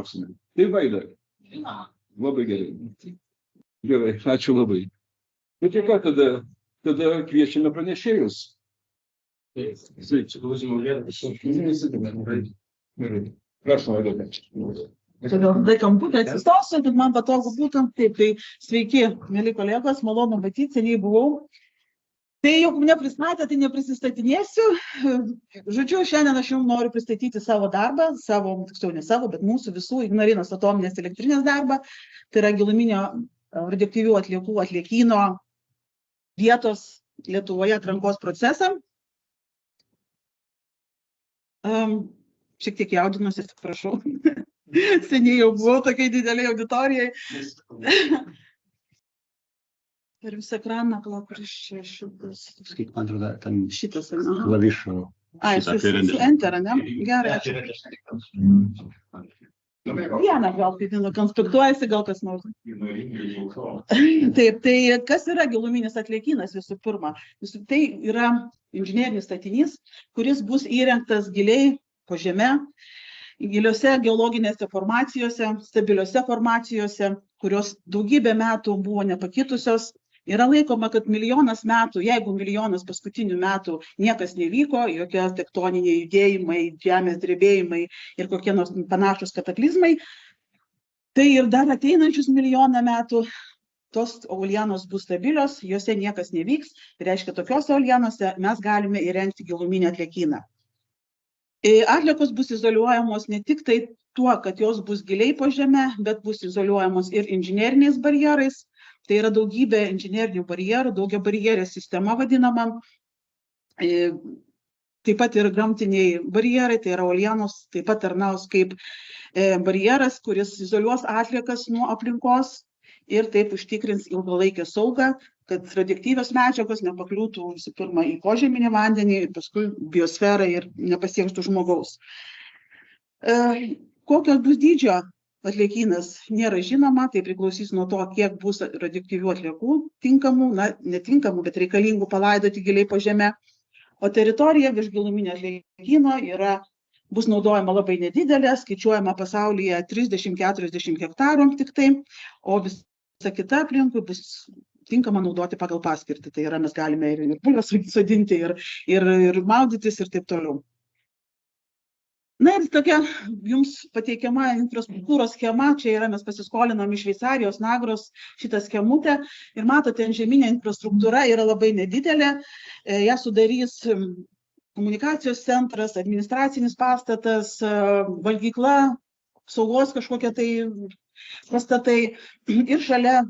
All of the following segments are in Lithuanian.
lauksime. Tai Vaida. Labai gerai. Gerai, ačiū labai. Nu tai ką tada kviečiame pranešėjus. Prašom, Vaida. Tada kamputę atsistosiu, kad man patogu būtent taip. Tai sveiki, mėly kolegos, malonu matyti, seniai buvau. Tai jau nepristatė, tai neprisistatinėsiu. Žodžiu, šiandien aš jums noriu pristatyti savo darbą, tiksliau ne savo, bet mūsų visų Ignalinos atominės elektrinės darbą. Tai yra giluminio radioaktyvių atliekų atliekyno vietos Lietuvoje atrankos procesą. Šiek tiek jaudinuosi, atsiprašau. Seniai jau buvau tokiai dideliai auditorijai. Per visą ekraną, kuris čia šitas. Kaip man atrodo, ten Šitas. klavišų. Su Enter, ne? Gerai. Vieną gal kaitino, konspektuojasi, gal kas nors. Taip, tai kas yra giluminis atliekynas visų pirma? Tai yra inžinerinis statinys, kuris bus įrengtas giliai po žeme, giliose geologinėse formacijose, stabiliose formacijose, kurios daugybę metų buvo nepakitusios. Yra laikoma, kad milijonas metų, jeigu milijonas paskutinių metų niekas nevyko, jokie tektoniniai judėjimai, žemės drebėjimai ir kokie nors panašus kataklizmai, tai ir dar ateinančius milijoną metų tos uolienos bus stabilios, jose niekas nevyks. Tai reiškia, tokiose uolienose mes galime įrengti giluminį atliekyną. Atliekos bus izoliuojamos ne tik tai tuo, kad jos bus giliai po žeme, bet bus izoliuojamos ir inžineriniais barjerais. Tai yra daugybė inžinerinių barjerų, daugia barjerė sistema vadinama. Taip pat ir gamtiniai barjerai, tai yra uolienos, taip pat tarnaus kaip barjeras, kuris izoliuos atliekas nuo aplinkos ir taip užtikrins ilgalaikę saugą, kad radioaktyvios medžiagos nepakliūtų visų pirma į požeminį vandenį, paskui biosferą ir nepasiektų žmogaus. Kokios bus dydžio atliekynas nėra žinoma, tai priklausys nuo to, kiek bus radioaktyvių atliekų tinkamų, netinkamų, bet reikalingų palaidoti giliai po žeme. O teritorija virš giluminio atliekyno bus naudojama labai nedidelė, skaičiuojama pasaulyje 30-40 hektarų tik tai, o visa kita aplinkui bus tinkama naudoti pagal paskirtį. Tai yra, mes galime ir bulves sodinti, ir maudytis ir taip toliau. Na ir tokia jums pateikiama infrastruktūros schema, čia yra, mes pasiskolinam iš Šveicarijos, Nagros šitą schemutę ir matote, žeminė infrastruktūra yra labai nedidelė, ją sudarys komunikacijos centras, administracinis pastatas, valgykla, saugos kažkokie tai pastatai ir šalia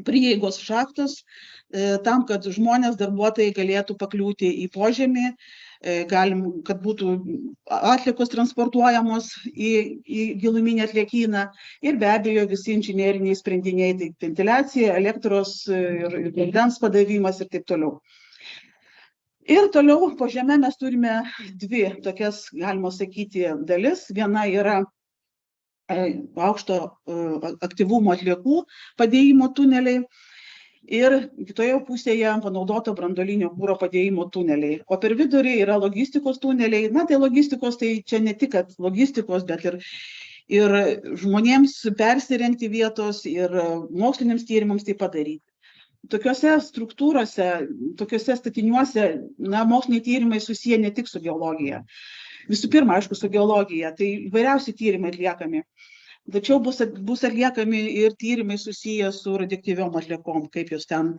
prieigos šachtos, tam, kad žmonės, darbuotojai galėtų pakliūti į požemį, kad būtų atliekos transportuojamos į giluminį atliekyną ir be abejo visi inžineriniai sprendiniai, tai ventiliacija, elektros ir vandens padavimas ir taip toliau. Ir toliau po žeme mes turime dvi tokias, galima sakyti, dalis. Viena yra aukšto aktyvumo atliekų padėjimo tuneliai. Ir kitoje pusėje panaudoto branduolinio kuro padėjimo tuneliai. O per vidurį yra logistikos tuneliai. Na, tai logistikos, tai čia ne tik logistikos, bet ir žmonėms persirengti vietos ir moksliniams tyrimams tai padaryti. Tokiuose struktūrose, tokiuose statiniuose, moksliniai tyrimai susiję ne tik su geologija. Visų pirma, aišku, su geologija, tai įvairiausi tyrimai atliekami. Tačiau bus atliekami ir tyrimai susiję su radioaktyviom atliekom, kaip jos ten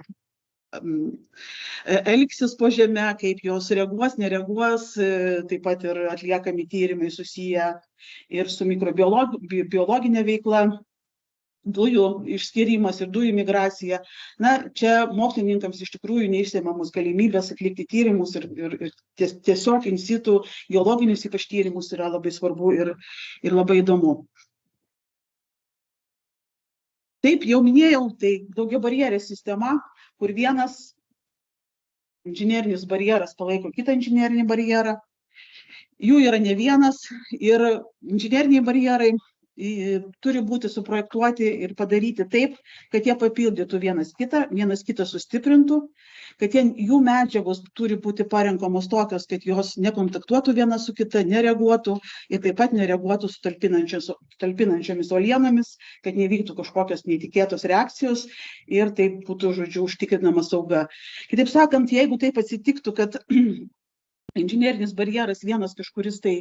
elgsis po žeme, kaip jos reaguos, nereaguos, taip pat ir atliekami tyrimai susiję ir su mikrobiologinė veikla, dujų išskirimas ir dujų migracija. Na, čia mokslininkams iš tikrųjų neišsemiamos galimybės atlikti tyrimus ir tiesiog in situ geologinius ypač tyrimus yra labai svarbu ir labai įdomu. Taip, jau minėjau, tai daugiabarjerė sistema, kur vienas inžinerinis barjeras palaiko kitą inžinerinį barjerą. Jų yra ne vienas ir inžineriniai barjerai turi būti suprojektuoti ir padaryti taip, kad jie papildytų vienas kitą sustiprintų, kad jų medžiagos turi būti parenkamos tokios, kad jos nekontaktuotų viena su kita, nereaguotų ir taip pat nereaguotų su talpinančiomis uolienomis, kad nevyktų kažkokios neįtikėtos reakcijos ir taip būtų, žodžiu, užtikrinama sauga. Kitaip sakant, jeigu taip atsitiktų, kad inžinerinis barjeras vienas kažkuris tai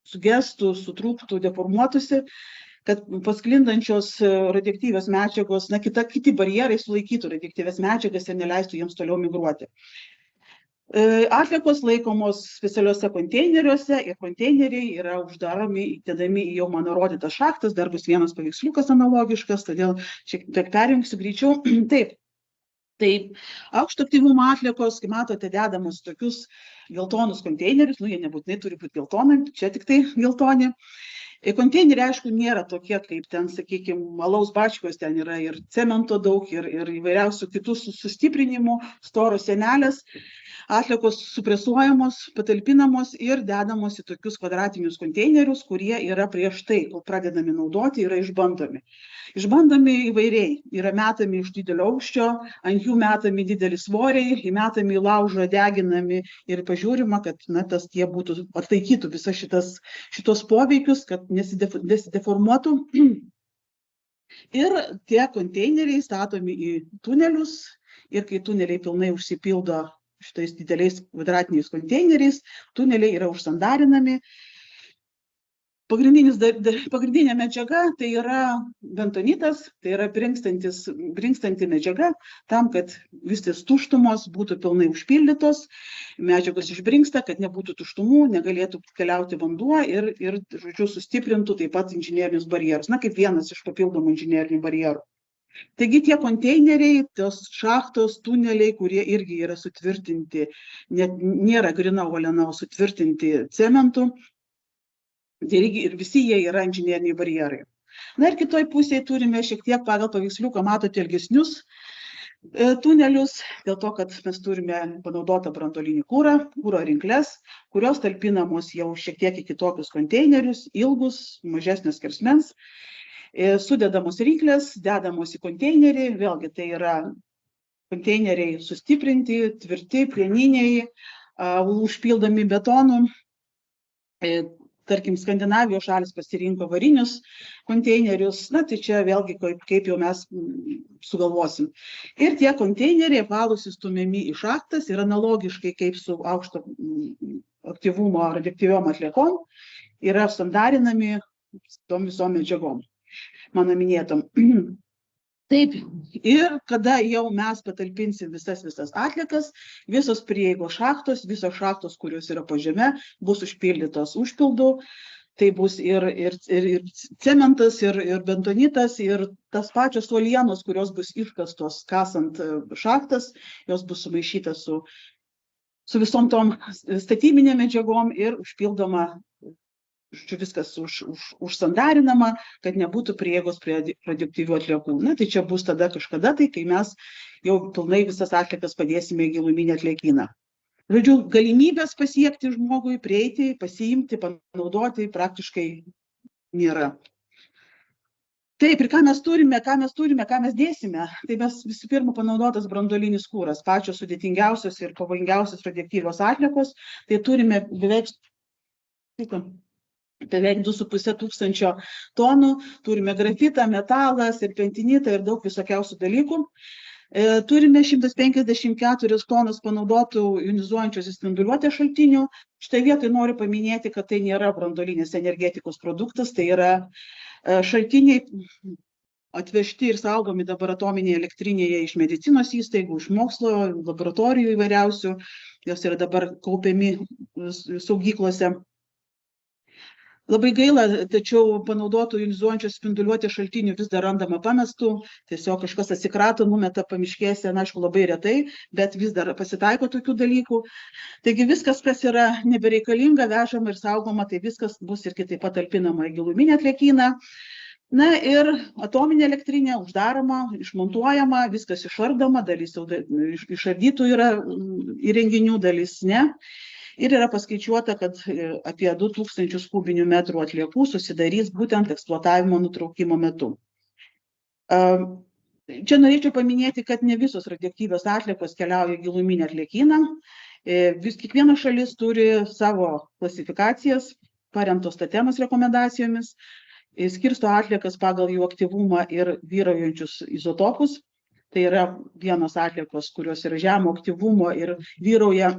sugestų, sutrūktų, deformuotųsi, kad pasklindančios radioaktyvios medžiagos, kiti barjerai sulaikytų radioaktyvias medžiagas ir neleistų jiems toliau migruoti. Atliekos laikomos specialiuose konteineriuose ir konteineriai yra uždaromi, įdedami į jau mano rodytas šachtas, dar bus vienas paveiksliukas analogiškas, todėl šiek tiek perjungsiu greičiau. Taip. Tai aukšto aktyvumo atliekos, kai matote, dedamos tokius geltonus konteinerius, jie nebūtinai turi būti geltonai, čia tik tai geltoni. Konteineriai, aišku, nėra tokie, kaip ten, sakykime, alaus bačkos, ten yra ir cemento daug, ir įvairiausių kitų sustiprinimų, storos sienelės. Atliekos supresuojamos, patalpinamos ir dedamos į tokius kvadratinius konteinerius, kurie yra prieš tai, kol pradedami naudoti, yra išbandomi. Išbandomi įvairiai, yra metami iš didelio aukščio, ant jų metami dideli svoriai, įmetami į laužą, deginami ir pažiūrima, kad tie būtų atlaikytų visas šitos poveikius, kad nesideformuotų. Ir tie konteineriai statomi į tunelius ir kai tuneliai pilnai užsipildo šitais dideliais kvadratiniais konteineriais, tuneliai yra užsandarinami. Pagrindinė medžiaga tai yra bentonitas, tai yra brinkstanti medžiaga, tam, kad visas tuštumos būtų pilnai užpildytos, medžiagos išbrinksta, kad nebūtų tuštumų, negalėtų keliauti vanduo ir žodžiu, sustiprintų taip pat inžinerinius barjerus, kaip vienas iš papildomų inžinerinių barjerų. Taigi tie konteineriai, tos šachtos, tuneliai, kurie irgi yra sutvirtinti, nėra grina uoliena, o sutvirtinti cementu, ir visi jie yra inžineriniai barjerai. Na ir kitoj pusėje turime šiek tiek pagal paveiksliuką, matote, ilgesnius tunelius, dėl to, kad mes turime panaudotą branduolinį kūrą, kūro rinkles, kurios talpinamos jau šiek tiek į kitokius konteinerius, ilgus, mažesnės skersmens. Sudedamos rinklės, dedamos į konteinerį, vėlgi tai yra konteineriai sustiprinti, tvirti, plieniniai, užpildomi betonu. Tarkim, Skandinavijos šalis pasirinko varinius konteinerius, tai čia vėlgi kaip jau mes sugalvosim. Ir tie konteineriai apvalūs įstumiami į šachtas ir analogiškai kaip su aukšto aktyvumo radioaktyviom atliekom yra sandarinami tom visom medžiagom, mano minėtom. Taip, ir kada jau mes patalpinsim visas atliekas, visos prieigos šachtos, visos šachtos, kurios yra po žeme, bus užpildytos užpildų. Tai bus ir cementas, ir bentonitas, ir tas pačios uolienos, kurios bus iškastos kasant šachtas, jos bus sumaišytas su visom tom statybinėm medžiagom ir užpildoma. Viskas užsandarinama, kad nebūtų prieigos prie radioaktyvių atliekų. Tai čia bus tada kažkada, kai mes jau pilnai visas atliekas padėsime į giluminį atliekyną. Žodžiu, galimybės pasiekti žmogui, prieiti, pasiimti, panaudoti praktiškai nėra. Taip, ir ką mes turime, ką mes dėsime, tai mes visų pirma panaudotas branduolinis kūras, pačios sudėtingiausios ir pavojingiausios radioaktyvios atliekos, tai turime beveik 2,5 tūkstančio tonų, turime grafitą, metalą, serpentinitą ir daug visokiausių dalykų. Turime 154 tonas panaudotų jonizuojančios spinduliuotės šaltinių. Štai vietoj noriu paminėti, kad tai nėra branduolinės energetikos produktas, tai yra šaltiniai atvežti ir saugomi dabar atominėje elektrinėje iš medicinos įstaigų, iš mokslo, laboratorijų įvairiausių, jos yra dabar kaupiami saugyklose. Labai gaila, tačiau panaudotų jonizuojančios spinduliuotės šaltinių vis dar randama pamestų, tiesiog kažkas atsikrato, numeta pamiškėse, aišku, labai retai, bet vis dar pasitaiko tokių dalykų. Taigi viskas, kas yra nebereikalinga, vežama ir saugoma, tai viskas bus ir kitaip patalpinama į giluminį atliekyną. Na ir atominė elektrinė uždaroma, išmontuojama, viskas išardoma, dalis jau išardytų yra įrenginių, dalis ne. Ir yra paskaičiuota, kad apie 2000 kubinių metrų atliekų susidarys būtent eksploatavimo nutraukimo metu. Čia norėčiau paminėti, kad ne visos radioaktyvios atliekos keliauja į giluminį atliekyną. Kiekviena šalis turi savo klasifikacijas, paremtos Tatenos rekomendacijomis, skirsto atliekas pagal jų aktyvumą ir vyraujančius izotopus. Tai yra vienos atliekos, kurios yra žemo aktyvumo ir vyrauja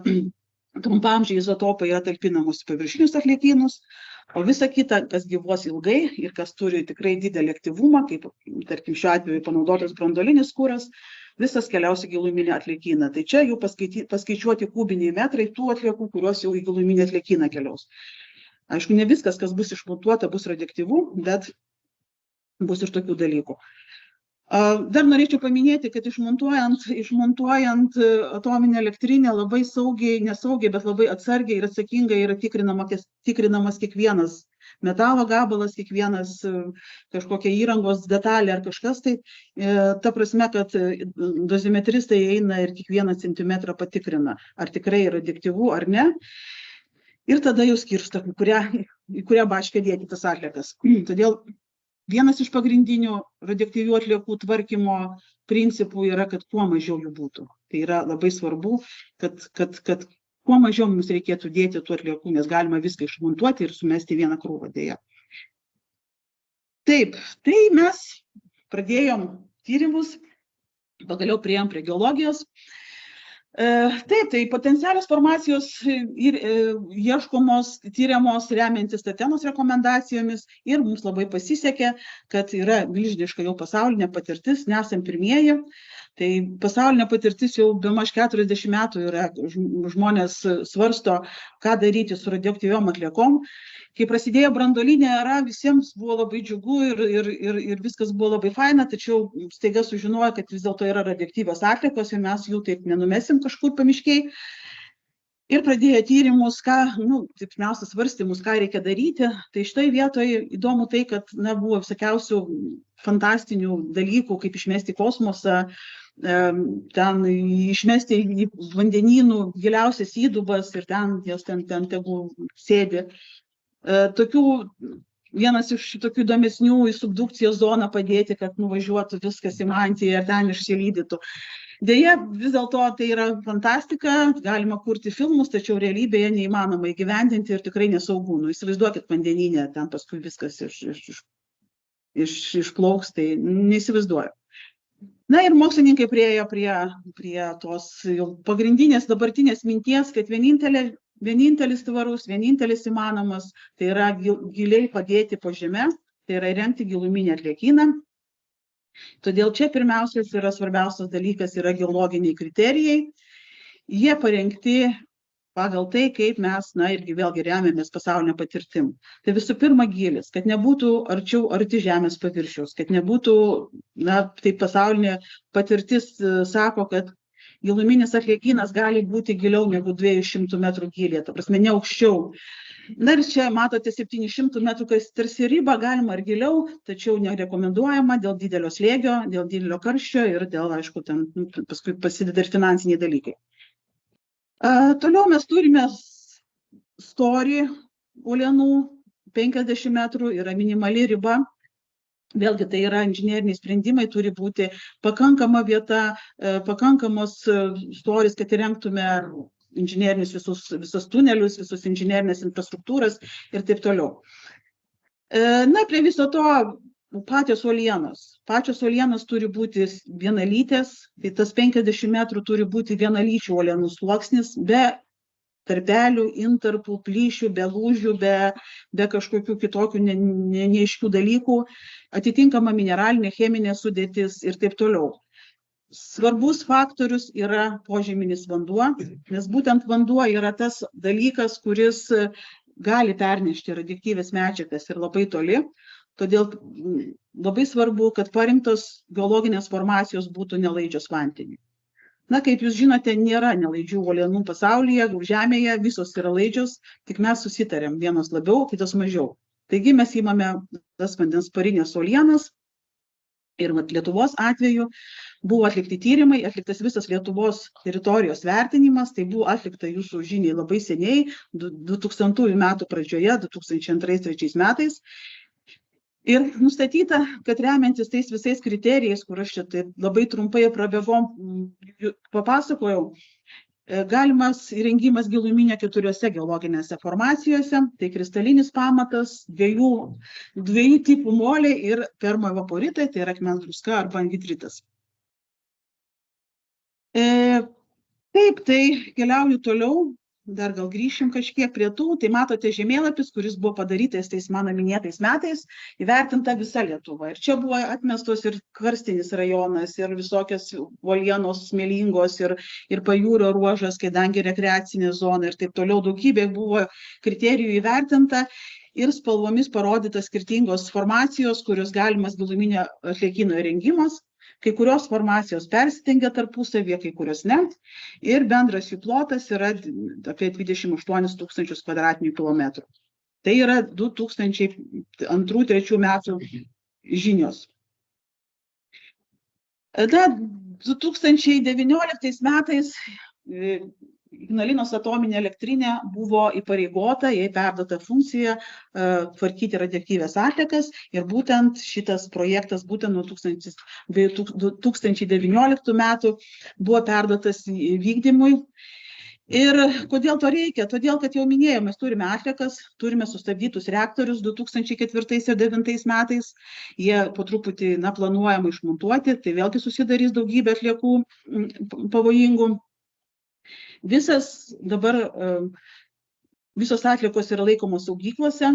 trumpamžiai izotopai, yra talpinamos į paviršinius atliekynus, o visa kita, kas gyvuos ilgai ir kas turi tikrai didelį aktyvumą, kaip tarkim šiuo atveju panaudotas branduolinis kuras, visas keliaus į giluminį atliekyną. Tai čia jau paskaičiuoti kubiniai metrai tų atliekų, kurios jau į giluminį atliekyną keliaus. Aišku, ne viskas, kas bus išmontuota, bus radioaktyvu, bet bus ir tokių dalykų. Dar norėčiau paminėti, kad išmontuojant atominę elektrinę labai saugiai, nesaugiai, bet labai atsargiai ir atsakingai yra tikrinamas kiekvienas metalo gabalas, kiekvienas kažkokia įrangos detalė ar kažkas. Tai ta prasme, kad dozimetristai eina ir kiekvieną centimetrą patikrina, ar tikrai radioaktyvu ar ne. Ir tada jau skirsto, į kurią bačką dėti tas atliekas. Todėl vienas iš pagrindinių radioaktyvių atliekų tvarkymo principų yra, kad kuo mažiau jų būtų. Tai yra labai svarbu, kad kuo mažiau mums reikėtų dėti tų atliekų, nes galima viską išmontuoti ir sumesti vieną krūvą dėja. Taip, tai mes pradėjom tyrimus, pagaliau priėjom prie geologijos. Taip, tai potencialios formacijos ieškomos, tyriamos remiantis Tatenos rekomendacijomis ir mums labai pasisekė, kad yra milžiniška jau pasaulinė patirtis, nesam pirmieji. Tai pasaulinė patirtis jau bemaž 40 metų yra, žmonės svarsto, ką daryti su radioaktyviom atliekom. Kai prasidėjo branduolinė era, visiems buvo labai džiugu ir viskas buvo labai faina, tačiau staiga sužinojo, kad vis dėlto yra radioaktyvios atliekos ir mes jų taip nenumesim kažkur pamiškiai. Ir pradėjo tyrimus, pirmiausia svarstymus, ką reikia daryti. Tai štai vietoje įdomu tai, kad buvo visokiausių fantastinių dalykų, kaip išmesti kosmosą, ten išmesti į vandenynų giliausias įdubas ir ten tegu sėdi. Vienas iš tokių įdomesnių į subdukcijos zoną padėti, kad nuvažiuotų viskas į mantiją ir ten išsilydytų. Deja, vis dėlto tai yra fantastika, galima kurti filmus, tačiau realybėje neįmanoma įgyvendinti ir tikrai nesaugu. Įsivaizduokit vandenyne, ten paskui viskas išplauks, tai neįsivaizduoju. Na ir mokslininkai priėjo prie tos pagrindinės dabartinės minties, kad vienintelis tvarus, vienintelis įmanomas, tai yra giliai padėti po žeme, tai yra įrengti giluminį atliekyną. Todėl čia pirmiausias yra svarbiausias dalykas yra geologiniai kriterijai. Jie parengti pagal tai, kaip mes, irgi vėlgi remiamės pasaulinę patirtim. Tai visų pirma gilis, kad nebūtų arti žemės paviršiaus, kad nebūtų, tai pasaulinė patirtis sako, kad giluminis atliekynas gali būti giliau negu 200 metrų gylyje, ta prasme, ne aukščiau. Ir čia matote 700 metrų, kas tarsi riba, galima ir giliau, tačiau nerekomenduojama dėl didelio slėgio, dėl didelio karščio ir dėl, aišku, ten paskui prasideda ir finansiniai dalykai. Toliau mes turime storį uolienų, 50 metrų yra minimali riba. Vėlgi tai yra inžineriniai sprendimai, turi būti pakankama vieta, pakankamos storis, kad įrengtume inžinerinius visus tunelius, visus inžinerinės infrastruktūras ir taip toliau. Prie viso to pačios uolienos turi būti vienalytės, tai tas 50 metrų turi būti vienalyčių uolienų sluoksnis, be tarpelių, intarpų, plyšių, be lūžių, be kažkokių kitokių neaiškių dalykų, atitinkama mineralinė, cheminė sudėtis ir taip toliau. Svarbus faktorius yra požeminis vanduo, nes būtent vanduo yra tas dalykas, kuris gali pernešti radioaktyvias medžiagas ir labai toli. Todėl labai svarbu, kad parinktos geologinės formacijos būtų nelaidžios vandeniui. Kaip jūs žinote, nėra nelaidžių uolienų pasaulyje, žemėje, visos yra laidžios, tik mes susitarėm, vienos labiau, kitos mažiau. Taigi mes įmame tas vandensparinės uolienas ir Lietuvos atveju buvo atlikti tyrimai, atliktas visas Lietuvos teritorijos vertinimas, tai buvo atlikta jūsų žiniai labai seniai, 2000 metų pradžioje, 2002-2003 metais. Ir nustatyta, kad remiantis tais visais kriterijais, kur aš čia taip labai trumpai prabėgom papasakojau, galimas įrengimas giluminio 4 geologinėse formacijose, tai kristalinis pamatas, dviejų tipų moliai ir permoevaporitai, tai yra akmens druska arba anhidritas. Taip, tai keliauju toliau. Dar gal grįšim kažkiek prie tų, tai matote žemėlapis, kuris buvo padarytas tais mano minėtais metais, įvertinta visa Lietuva. Ir čia buvo atmestos ir karstinis rajonas, ir visokios uolienos smėlingos, ir pajūrio ruožas, kadangi rekreacinė zona ir taip toliau, daugybė buvo kriterijų įvertinta ir spalvomis parodytas skirtingos formacijos, kurios galimas giluminio atliekyno įrengimas. Kai kurios formacijos persidengia tarpusavyje, kai kurios ne. Ir bendras jų plotas yra apie 28 000 kvadratinių kilometrų. Tai yra 2002-2003 metų žinios. 2019 metais Ignalinos atominė elektrinė buvo įpareigota, jai perduota funkcija tvarkyti radioaktyvias atliekas ir būtent šitas projektas būtent nuo 2019 metų buvo perduotas vykdymui. Ir kodėl to reikia? Todėl, kad jau minėjau, mes turime atliekas, turime sustabdytus reaktorius 2004 ir 2009 metais, jie po truputį planuojama išmontuoti, tai vėlgi susidarys daugybė atliekų pavojingų. Visos atliekos yra laikomos saugyklose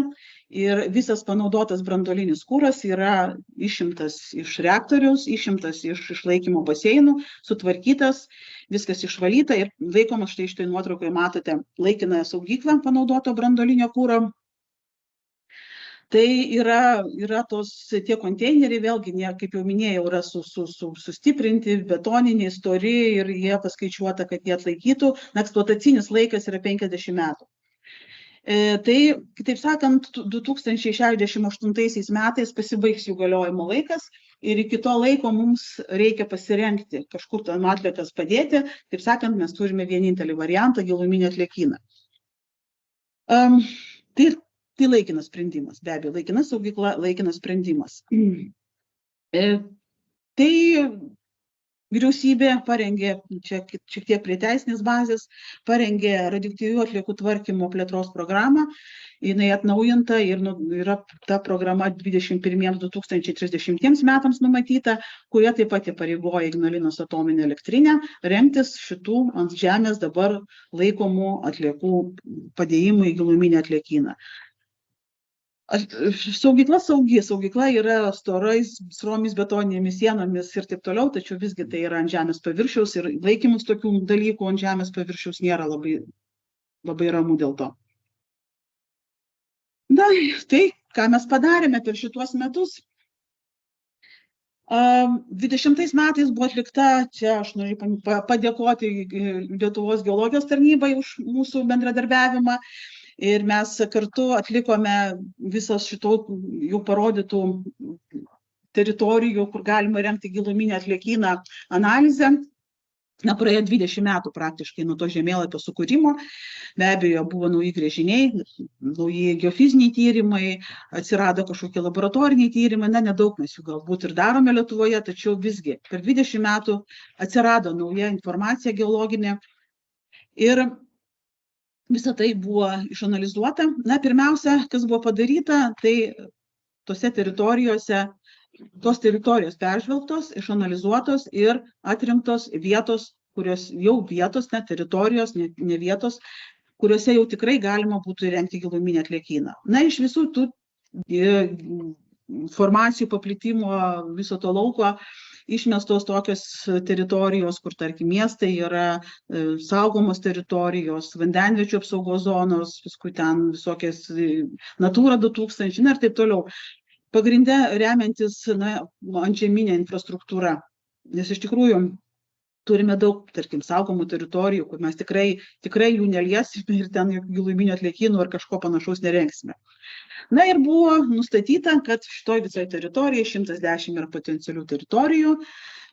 ir visas panaudotas branduolinis kuras yra išimtas iš reaktoriaus, išimtas iš išlaikymo baseinų, sutvarkytas, viskas išvalyta ir laikoma, štai štai nuotraukoje matote laikinąją saugyklą panaudoto branduolinio kuro. Tai yra tie konteineriai, vėlgi, kaip jau minėjau, yra sustiprinti, betoniniai, stori ir jie paskaičiuota, kad jie atlaikytų. Eksploatacinis laikas yra 50 metų. Tai, kitaip sakant, 2068 metais pasibaigs jų galiojimo laikas ir iki to laiko mums reikia pasirengti, kažkur tam atliekas padėti. Taip sakant, mes turime vienintelį variantą - giluminį atliekyną. Tai laikinas sprendimas, be abejo, laikina saugykla, laikinas sprendimas. Tai vyriausybė parengė, čia šiek tiek prie teisinės bazės, parengė radioaktyvių atliekų tvarkymo plėtros programą, jinai atnaujinta ir yra ta programa 2021-2030 metams numatyta, kurie taip pat įpareigoja Ignalinos atominę elektrinę remtis šitų ant žemės dabar laikomų atliekų padėjimų į giluminį atliekyną. Saugykla saugi, saugykla yra stromis betoninėmis sienomis ir taip toliau, tačiau visgi tai yra ant žemės paviršiaus ir laikymus tokių dalykų ant žemės paviršiaus nėra labai ramu dėl to. Na, tai ką mes padarėme per šituos metus. 20 metais buvo atlikta, čia aš noriu padėkoti Lietuvos geologijos tarnybai už mūsų bendradarbiavimą. Ir mes kartu atlikome visas šitų jau parodytų teritorijų, kur galima remti giluminį atliekyną analizę. Praėjo 20 metų praktiškai nuo to žemėlapio sukūrimo. Be abejo, buvo nauji gręžiniai, nauji geofiziniai tyrimai, atsirado kažkokie laboratoriniai tyrimai, nedaug mes jų galbūt ir darome Lietuvoje, tačiau visgi per 20 metų atsirado nauja informacija geologinė ir visa tai buvo išanalizuota. Pirmiausia, kas buvo padaryta, tai tos teritorijos peržvelgtos, išanalizuotos ir atrinktos vietos, kurios jau vietos, ne teritorijos, ne vietos, kuriuose jau tikrai galima būtų įrengti giluminį atliekyną. Iš visų tų formacijų paplitimo viso to lauko išmestos tokios teritorijos, kur, tarkim, miestai yra saugomos teritorijos, vandenviečių apsaugos zonos, paskui ten visokias Natūra 2000 ir taip toliau. Pagrinde remiantis antžeminė infrastruktūra, nes iš tikrųjų turime daug, tarkim, saugomų teritorijų, kur mes tikrai jų neliesime ir ten giluminio atliekynų ar kažko panašaus nerengsime. Ir buvo nustatyta, kad šitoj visai teritorijai 110 yra potencialių teritorijų.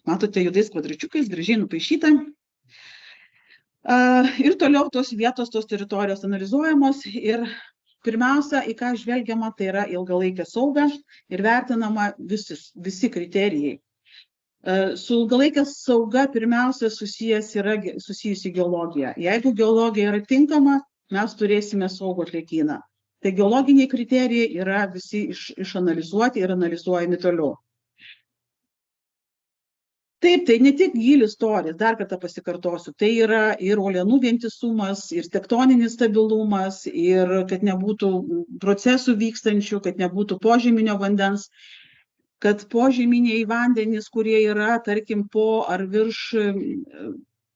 Matote, juodais kvadračiukais, gražiai nupaišyta. Ir toliau tos vietos, tos teritorijos analizuojamos ir pirmiausia, į ką žvelgiama, tai yra ilgalaikė sauga ir vertinama visi kriterijai. Su ilgalaikė sauga pirmiausia susijusi geologija. Jeigu geologija yra tinkama, mes turėsime saugų atliekyną. Tai geologiniai kriterijai yra visi išanalizuoti ir analizuojami toliau. Taip, tai ne tik gylis, storis, dar kartą pasikartosiu, tai yra ir uolienų vientisumas, ir tektoninis stabilumas, ir kad nebūtų procesų vykstančių, kad nebūtų požeminio vandens, kad požeminiai vandenys, kurie yra, tarkim, po ar virš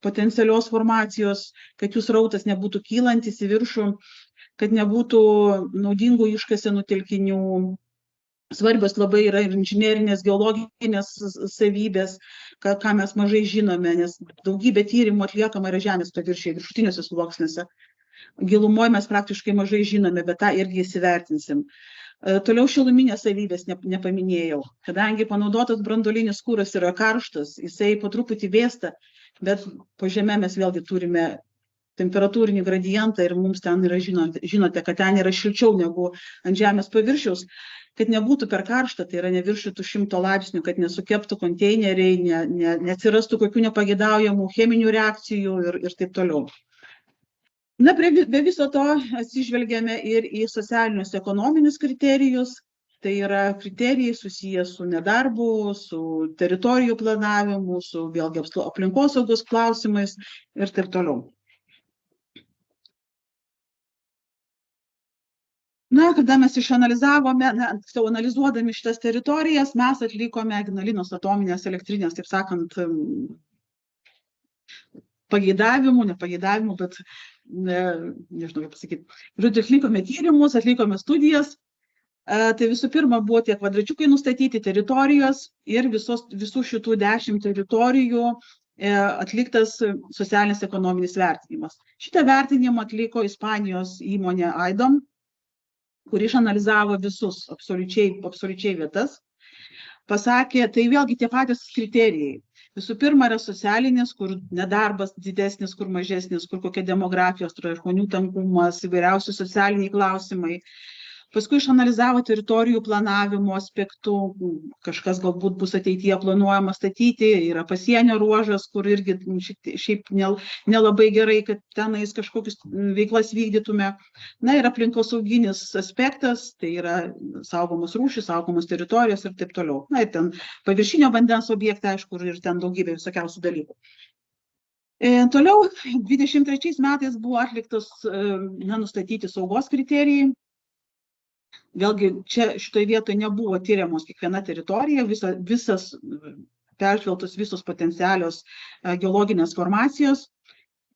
potencialios formacijos, kad jų srautas nebūtų kylantis į viršų, kad nebūtų naudingų iškasenų telkinių. Svarbios labai yra ir inžinerinės, geologinės savybės, ką mes mažai žinome, nes daugybė tyrimų atliekama yra žemės paviršiuje, viršutiniuose sluoksniuose. Gilumoje mes praktiškai mažai žinome, bet tą irgi įsivertinsim. Toliau šiluminės savybės nepaminėjau, kadangi panaudotas branduolinis kuras yra karštas, jisai po truputį vėsta, bet po žeme mes vėlgi turime temperatūrinį gradientą ir mums ten yra, žinote, kad ten yra šilčiau negu ant žemės paviršiaus, kad nebūtų per karšta, tai yra neviršytų 100 laipsnių, kad nesukeptų konteineriai, neatsirastų kokių nepageidaujamų cheminių reakcijų ir taip toliau. Na, be viso to atsižvelgiame ir į socialinius ekonominius kriterijus, tai yra kriterijai susijęs su nedarbu, su teritorijų planavimu, su vėlgi aplinkosaugos klausimais ir taip toliau. Na, kada mes išanalizavome, analizuodami šitas teritorijas, mes atlikome Ignalinos atominės elektrinės, taip sakant, nepageidavimų, bet nežinau, kaip pasakyti. Žodžiu, atlikome tyrimus, atlikome studijas. Tai visų pirma buvo tie kvadračiukai nustatyti teritorijos ir visų šitų 10 teritorijų atliktas socialinis ekonominis vertinimas. Šitą vertinimą atliko Ispanijos įmonė AIDOM, kuri išanalizavo visus absoliučiai vietas. Pasakė, tai vėlgi tie patys kriterijai. Visų pirma, yra socialinis, kur nedarbas didesnis, kur mažesnis, kur kokia demografijos, žmonių tankumas, įvairiausi socialiniai klausimai. Paskui išanalizavo teritorijų planavimo aspektų, kažkas galbūt bus ateityje planuojama statyti, yra pasienio ruožas, kur irgi šiaip nelabai gerai, kad tenais kažkokius veiklas vykdytume. Na ir aplinkosauginis aspektas, tai yra saugomos rūšys, saugomos teritorijos ir taip toliau. Na ir ten paviršinio vandens objektai, aišku, ir ten daugybė visokiausių dalykų. Toliau, 23 metais buvo atliktos nustatyti saugos kriterijai. Vėlgi, čia šitoje vietoje nebuvo tyriamos kiekviena teritorija, visas peržvelgtos visos potencialios geologinės formacijos.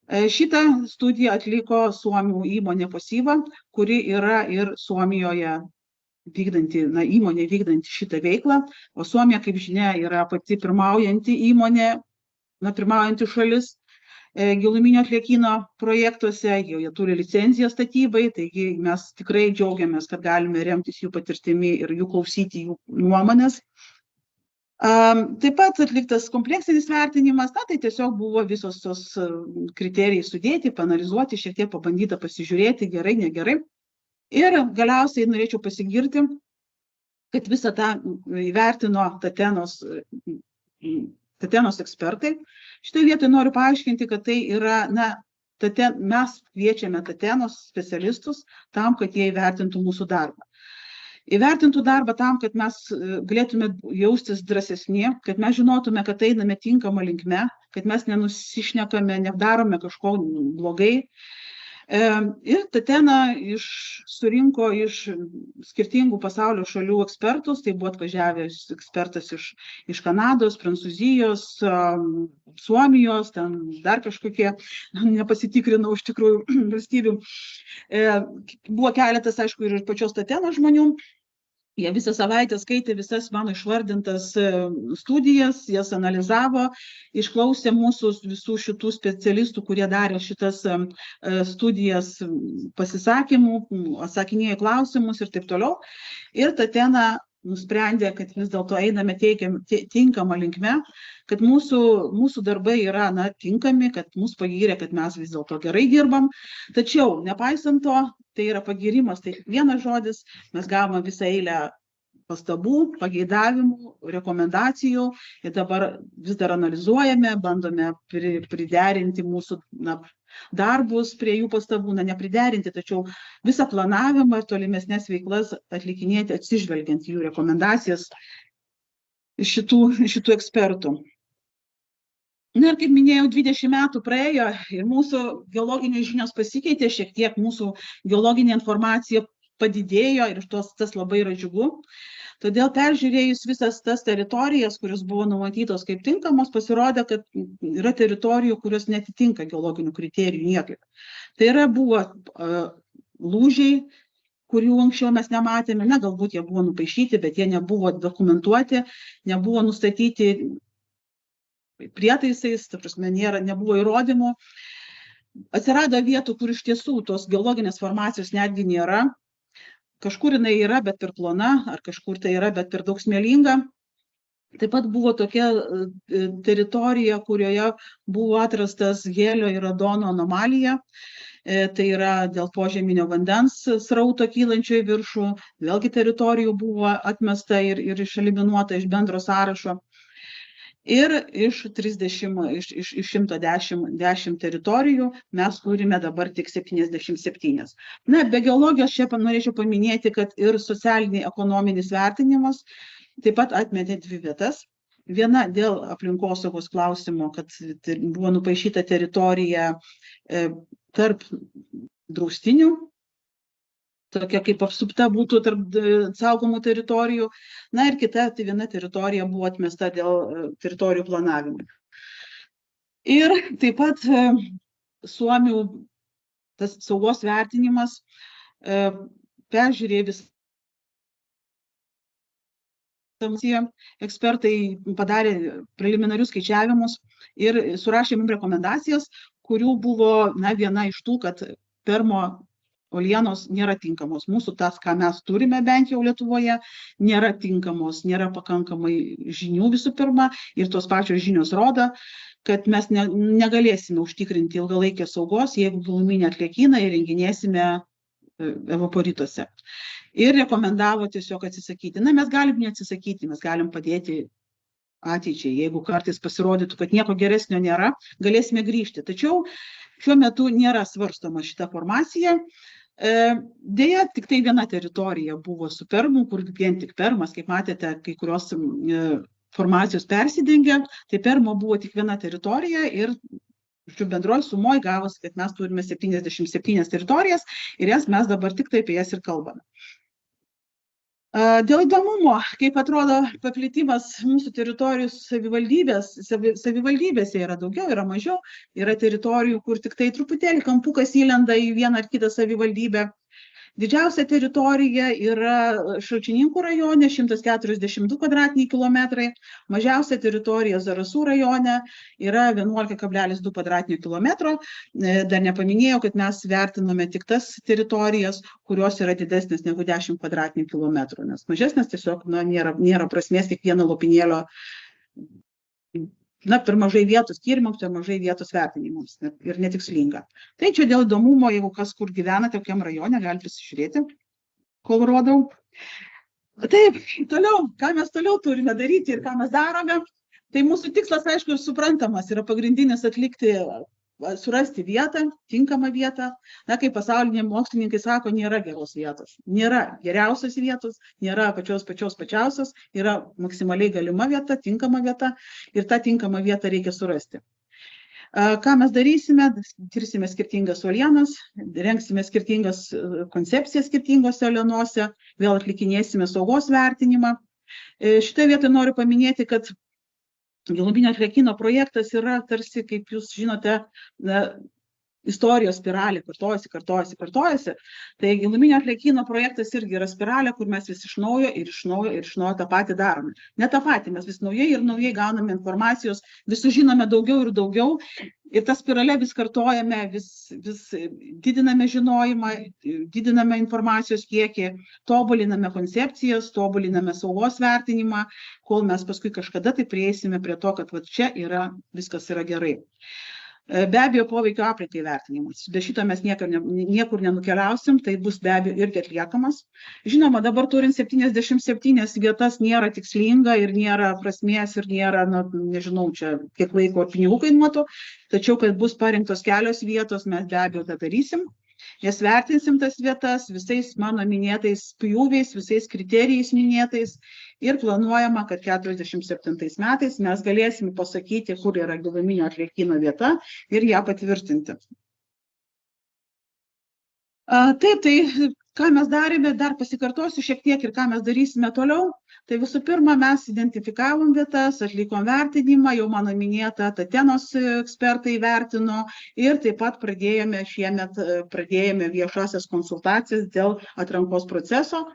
Šitą studiją atliko Suomių įmonė Posiva, kuri yra ir Suomijoje įmonė vykdanti šitą veiklą, o Suomija, kaip žinia, yra pati pirmaujanti įmonė, pirmaujanti šalis giluminio atliekyno projektuose, jie turi licenciją statybai, taigi mes tikrai džiaugiamės, kad galime remtis jų patirtimi ir jų klausyti jų nuomonės. Taip pat atliktas kompleksinis vertinimas, tai tiesiog buvo visos tos kriterijai sudėti, panalizuoti, šiek tiek pabandyta pasižiūrėti, gerai, negerai. Ir galiausiai norėčiau pasigirti, kad visą tą įvertino Tatenos ekspertai. Šitoje vietoje noriu paaiškinti, kad tai yra, mes kviečiame Tatenos specialistus tam, kad jie įvertintų mūsų darbą. Įvertintų darbą tam, kad mes galėtume jaustis drąsesni, kad mes žinotume, kad einame tinkamą linkme, kad mes nenusišnekame, nedarome kažko blogai. Ir Tatena surinko iš skirtingų pasaulio šalių ekspertus, tai buvo atvažiavęs ekspertas iš Kanados, Prancūzijos, Suomijos, ten dar kažkokie, nepasitikrinau iš tikrųjų valstybių. Buvo keletas, aišku, ir pačios Tatenos žmonių. Jie visą savaitę skaitė visas mano išvardintas studijas, jas analizavo, išklausė mūsų visų šitų specialistų, kurie darė šitas studijas pasisakymų, atsakinėjo klausimus ir taip toliau. Ir Tatena nusprendė, kad vis dėlto einame tinkamą linkme, kad mūsų darbai yra tinkami, kad mūsų pagyrė, kad mes vis dėlto gerai dirbam. Tačiau, nepaisant to, tai yra pagyrimas, tai vienas žodis, mes gavome visą eilę pastabų, pageidavimų, rekomendacijų ir dabar vis dar analizuojame, bandome priderinti mūsų darbus prie jų pastabų, nepriderinti, tačiau visą planavimą ir tolimesnės veiklas atlikinėti atsižvelgiant jų rekomendacijas šitų ekspertų. Ir kaip minėjau, 20 metų praėjo ir mūsų geologinės žinios pasikeitė, šiek tiek mūsų geologinė informacija padidėjo ir tas labai yra džiugu. Todėl peržiūrėjus visas tas teritorijas, kurios buvo numatytos kaip tinkamos, pasirodė, kad yra teritorijų, kurios netitinka geologinių kriterijų niekaip. Tai yra buvo lūžiai, kurių anksčiau mes nematėme, galbūt jie buvo nupaišyti, bet jie nebuvo dokumentuoti, nebuvo nustatyti prietaisais, ta prasme, nebuvo įrodymų. Atsirado vietų, kur iš tiesų tos geologinės formacijos netgi nėra. Kažkur jinai yra, bet per plona, ar kažkur tai yra, bet per daug smėlinga. Taip pat buvo tokia teritorija, kurioje buvo atrastas helio ir radono anomalija. Tai yra dėl požeminio vandens srauto kylančio į viršų. Vėlgi teritorijų buvo atmesta ir išeliminuota iš bendro sąrašo. Ir iš 110 teritorijų mes turime dabar tik 77. Be geologijos čia norėčiau paminėti, kad ir socialiniai ekonominis vertinimas taip pat atmetė 2 vietas. Viena dėl aplinkosaugos klausimo, kad buvo nupaišyta teritorija tarp draustinių, tokia kaip apsupta būtų tarp saugomų teritorijų. Ir kita, tai viena teritorija buvo atmesta dėl teritorijų planavimo. Ir taip pat Suomių tas saugos vertinimas peržiūrėjo visą. Ekspertai padarė preliminarius skaičiavimus ir surašė mums rekomendacijas, kurių buvo viena iš tų, kad permo uolienos nėra tinkamos. Mūsų tas, ką mes turime bent jau Lietuvoje, nėra tinkamos, nėra pakankamai žinių visų pirma ir tos pačios žinios rodo, kad mes negalėsime užtikrinti ilgalaikės saugos, jeigu giluminę atliekyną įrenginėsime evaporituose. Ir rekomendavo tiesiog atsisakyti. Mes galim neatsisakyti, mes galim padėti ateičiai. Jeigu kartais pasirodytų, kad nieko geresnio nėra, galėsime grįžti. Tačiau šiuo metu nėra svarstoma šita formacija. Deja, tik tai viena teritorija buvo su permu, kur vien tik permas, kaip matėte, kai kurios formacijos persidengia, tai permo buvo tik viena teritorija ir bendroji sumoje gavosi, kad mes turime 77 teritorijas ir jas mes dabar tik tai apie jas ir kalbame. Dėl įdomumo, kaip atrodo paplitimas mūsų teritorijų savivaldybėse yra daugiau, yra mažiau, yra teritorijų, kur tik tai truputėlį kampukas įlenda į vieną ar kitą savivaldybę. Didžiausia teritorija yra Šalčininkų rajone, 142 kvadratiniai kilometrai, mažiausia teritorija Zarasų rajone yra 11,2 kvadratinio kilometro. Dar nepaminėjau, kad mes vertiname tik tas teritorijas, kurios yra didesnės negu 10 kvadratinių kilometrų, nes mažesnės tiesiog nėra prasmės kiekvieno lopinėlio. Per mažai vietos tyrimams, per mažai vietos vertinimams ir netikslinga. Tai čia dėl įdomumo, jeigu kas kur gyvenate, kokiam rajone, galite pasižiūrėti, kol rodau. Taip, toliau, ką mes toliau turime daryti ir ką mes darome. Tai mūsų tikslas, aišku, ir suprantamas, yra pagrindinis surasti vietą, tinkamą vietą. Kaip pasauliniai mokslininkai sako, nėra geros vietos. Nėra geriausios vietos, nėra pačiausios, yra maksimaliai galima vieta, tinkama vieta ir tą tinkamą vietą reikia surasti. Ką mes darysime? Tirsime skirtingas uolienas, rengsime skirtingas koncepcijas skirtingose uolienose, vėl atlikinėsime saugos vertinimą. Šitoje vietoje noriu paminėti, kad giluminio atliekyno projektas yra tarsi, kaip jūs žinote, istorijos spiralė kartojasi. Tai giluminio atliekyno projektas irgi yra spiralė, kur mes vis iš naujo tą patį darome. Ne tą patį, mes vis naujai gauname informacijos, vis sužinome daugiau ir daugiau. Ir tą spiralę vis kartojame, vis didiname žinojimą, didiname informacijos kiekį, tobuliname koncepcijas, tobuliname saugos vertinimą, kol mes paskui kažkada tai prieisime prie to, kad čia viskas yra gerai. Be abejo, poveikio aplinkai vertinimas. Be šito mes niekur nenukeliausim, tai bus be abejo irgi atliekamas. Žinoma, dabar turint 77 vietas nėra tikslinga ir nėra prasmės ir nėra, nežinau, čia kiek laiko ar pinigų kainuotų, tačiau, kad bus parinktos kelios vietos, mes be abejo tą darysim. Nes vertinsim tas vietas visais mano minėtais pjūviais, visais kriterijais minėtais ir planuojama, kad 47 metais mes galėsim pasakyti, kur yra giluminio atliekyno vieta ir ją patvirtinti. Taip, tai ką mes darėme, dar pasikartosiu šiek tiek ir ką mes darysime toliau. Tai visų pirma, mes identifikavom vietas, atlikom vertinimą, jau mano minėta Tatenos ekspertai vertino ir taip pat šiemet pradėjome viešasias konsultacijas dėl atrankos proceso.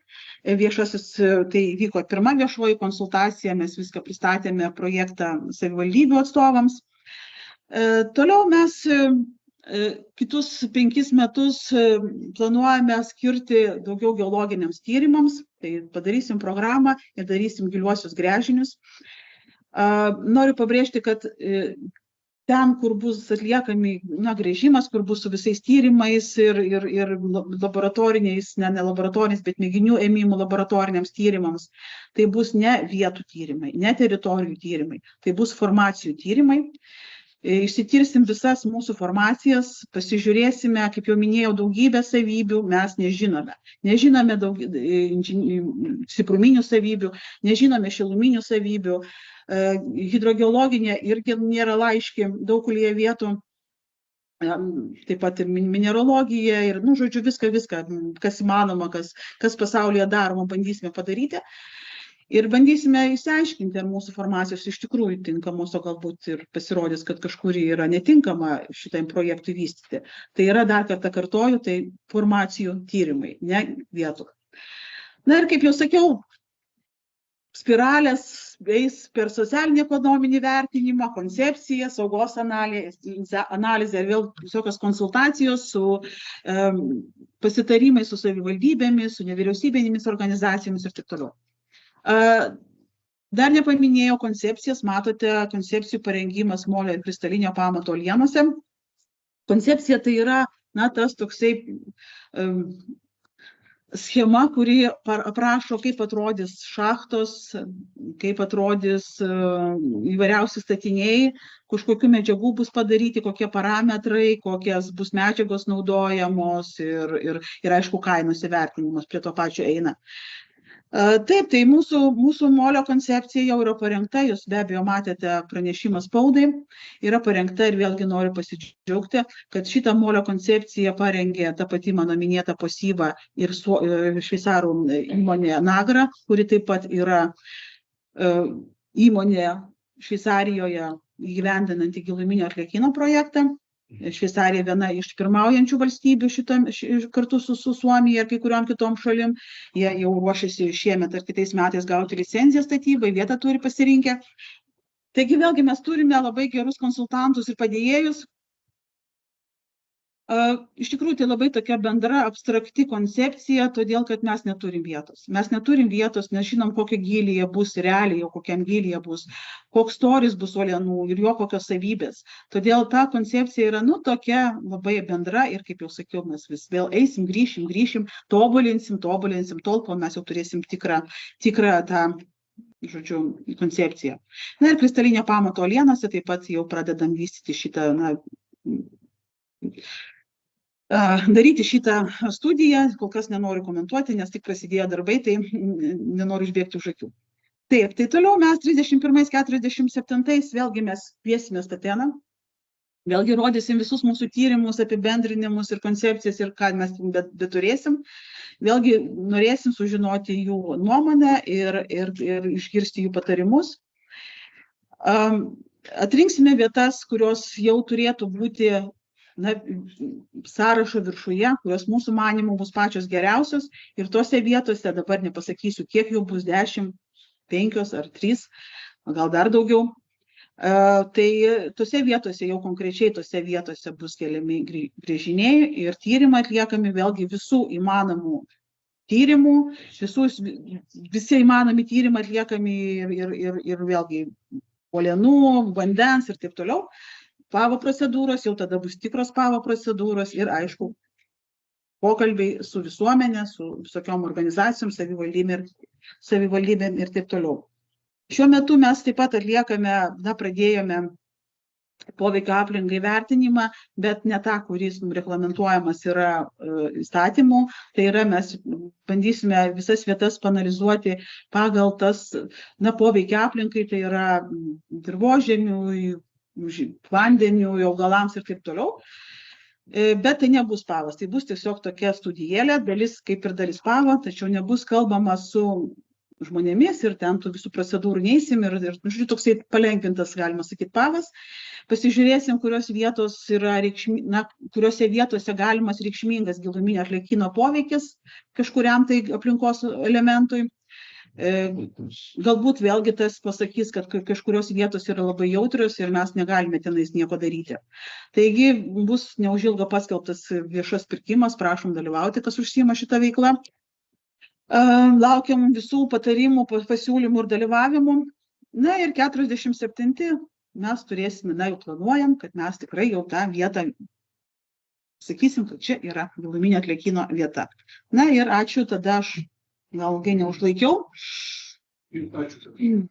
Tai vyko pirma viešoji konsultacija, mes viską pristatėme projektą savivaldybių atstovams. Toliau mes kitus 5 metus planuojame skirti daugiau geologiniams tyrimams, tai padarysim programą ir darysim giliuosius gręžinius. Noriu pabrėžti, kad ten, kur bus atliekami gręžimas, kur bus su visais tyrimais ir laboratoriniais, ne laboratoriniais, bet mėginių ėmimų laboratoriniams tyrimams, tai bus ne vietų tyrimai, ne teritorijų tyrimai, tai bus formacijų tyrimai. Išsitirsim visas mūsų formacijas, pasižiūrėsime, kaip jau minėjau, daugybę savybių mes nežinome. Nežinome stipruminių savybių, nežinome šiluminių savybių, hidrogeologinė irgi nėra laiški daugelį vietų, taip pat ir mineralogija ir, žodžiu, viską, kas įmanoma, kas pasaulyje daroma, bandysime padaryti. Ir bandysime išsiaiškinti, ar mūsų formacijos iš tikrųjų tinkamos, o galbūt ir pasirodys, kad kažkuri yra netinkama šitam projektui vystyti. Tai yra, dar kartą kartoju, tai formacijų tyrimai, ne vietų. Na ir kaip jau sakiau, spiralės eis per socialinį ekonominį vertinimą, koncepciją, saugos analizę ir vėl visokios konsultacijos su pasitarimais su savivaldybėmis, su nevyriausybinėmis organizacijomis ir taip toliau. Dar nepaminėjau koncepcijas, matote koncepcijų parengimas molio ir kristalinio pamato uolienose. Koncepcija tai yra, tas toksai schema, kuri aprašo, kaip atrodys šachtos, kaip atrodys įvairiausi statiniai, kažkokių medžiagų bus padaryti, kokie parametrai, kokias bus medžiagos naudojamos ir aišku, kainos įvertinimas prie to pačio eina. Taip, tai mūsų molio koncepcija jau yra parengta, jūs be abejo matėte pranešimą spaudai, yra parengta ir vėlgi noriu pasidžiaugti, kad šitą molio koncepciją parengė ta pati mano minėta Posyva ir šveicarų įmonė Nagra, kuri taip pat yra įmonė Šveicarijoje įgyvendinanti giluminio atliekyno projektą. Šveicarija viena iš pirmaujančių valstybių kartu su Suomija ir kai kuriom kitom šalim. Jie jau ruošiasi šiemet ar kitais metais gauti licenciją statybai, vietą turi pasirinkę. Taigi vėlgi mes turime labai gerus konsultantus ir padėjėjus. Iš tikrųjų, tai labai tokia bendra, abstrakti koncepcija, todėl, kad mes neturim vietos. Mes neturim vietos, nežinom, kokio gylyje bus realiai, jau kokiam gylyje bus, koks storis bus uolienų ir jo kokios savybės. Todėl ta koncepcija yra, tokia labai bendra ir, kaip jau sakiau, mes vis vėl eisim, grįšim, tobulinsim, tol, kol mes jau turėsim tikrą tą, koncepciją. Na ir kristalinio pamato uolienose taip pat jau pradedam vystyti šitą, daryti šitą studiją, kol kas nenoriu komentuoti, nes tik prasidėjo darbai, tai nenoriu išbėgti už akių. Taip, tai toliau mes 31-47 vėlgi mes kviesime Tateną, vėlgi rodysim visus mūsų tyrimus, apibendrinimus ir koncepcijas ir ką mes beturėsim. Vėlgi norėsim sužinoti jų nuomonę ir išgirsti jų patarimus. Atrinksime vietas, kurios jau turėtų būti na, sąrašo viršuje, kurios mūsų manimų bus pačios geriausios ir tose vietose, dabar nepasakysiu, kiek jų bus 10, 5 ar 3, gal dar daugiau. Tai tose vietose, jau konkrečiai tose vietose bus keliami gręžiniai ir tyrimai atliekami vėlgi visų įmanomų tyrimų, visi įmanomi tyrimai atliekami ir vėlgi uolienų, vandens ir taip toliau. PAVO procedūros, jau tada bus tikros PAVO procedūros ir aišku, pokalbiai su visuomenė, su visokiom organizacijom, savivaldybėm ir taip toliau. Šiuo metu mes taip pat atliekame, pradėjome poveikio aplinkai vertinimą, bet ne tą, kuris reglamentuojamas yra įstatymų. Tai yra, mes bandysime visas vietas panalizuoti pagal tas, poveikio aplinkai, tai yra dirvožemiui, vandeniui, augalams ir taip toliau. Bet tai nebus PAVas, tai bus tiesiog tokia studijėlė, dalis kaip ir dalis PAVo, tačiau nebus kalbama su žmonėmis ir ten tų visų procedūrų neįsim ir toksai palengvintas, galima sakyti, PAVas. Pasižiūrėsim, kurios vietos yra kuriuose vietose galimas reikšmingas giluminio atliekyno poveikis kažkuriam tai aplinkos elementui. Galbūt vėlgi tas pasakys, kad kažkurios vietos yra labai jautrios ir mes negalime tenais nieko daryti. Taigi bus neužilgo paskelbtas viešas pirkimas, prašom dalyvauti, kas užsiima šitą veiklą. Laukiam visų patarimų, pasiūlymų ir dalyvavimų. Na ir 47 mes turėsime, jau planuojam, kad mes tikrai jau tą vietą sakysim, kad čia yra giluminio atliekyno vieta. Na ir ačiū, tada aš gal ilgai neužlaikiau. Ačiū.